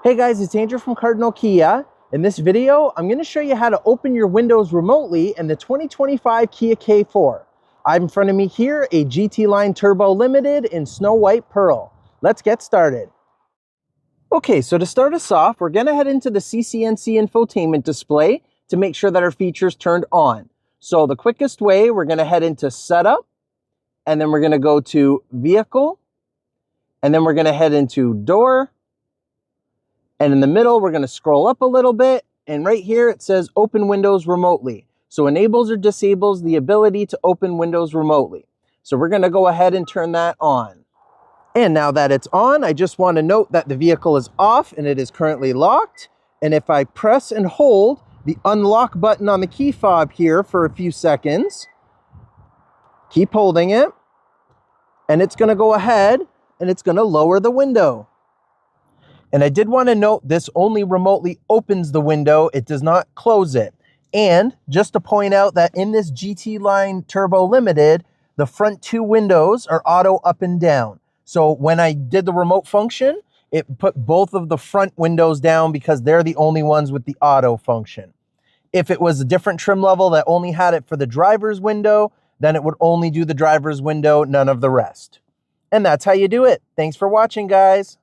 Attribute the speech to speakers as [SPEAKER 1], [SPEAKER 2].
[SPEAKER 1] Hey guys, it's Andrew from Cardinal Kia. In this video, I'm going to show you how to open your windows remotely in the 2025 Kia K4. I have in front of me here a GT Line Turbo Limited in Snow White Pearl. Let's get started. Okay, so to start us off, we're going to head into the CCNC infotainment display to make sure that our features turned on. So the quickest way, we're going to head into Setup, and then we're going to go to Vehicle, and then we're going to head into Door. And in the middle, we're going to scroll up a little bit. And right here, it says open windows remotely. So enables or disables the ability to open windows remotely. So we're going to go ahead and turn that on. And now that it's on, I just want to note that the vehicle is off and it is currently locked. And if I press and hold the unlock button on the key fob here for a few seconds, keep holding it, and it's going to go ahead and it's going to lower the window. And I did want to note this only remotely opens the window. It does not close it. And just to point out that in this GT Line Turbo Limited, the front two windows are auto up and down. So when I did the remote function, it put both of the front windows down because they're the only ones with the auto function. If it was a different trim level that only had it for the driver's window, then it would only do the driver's window, none of the rest. And that's how you do it. Thanks for watching, guys.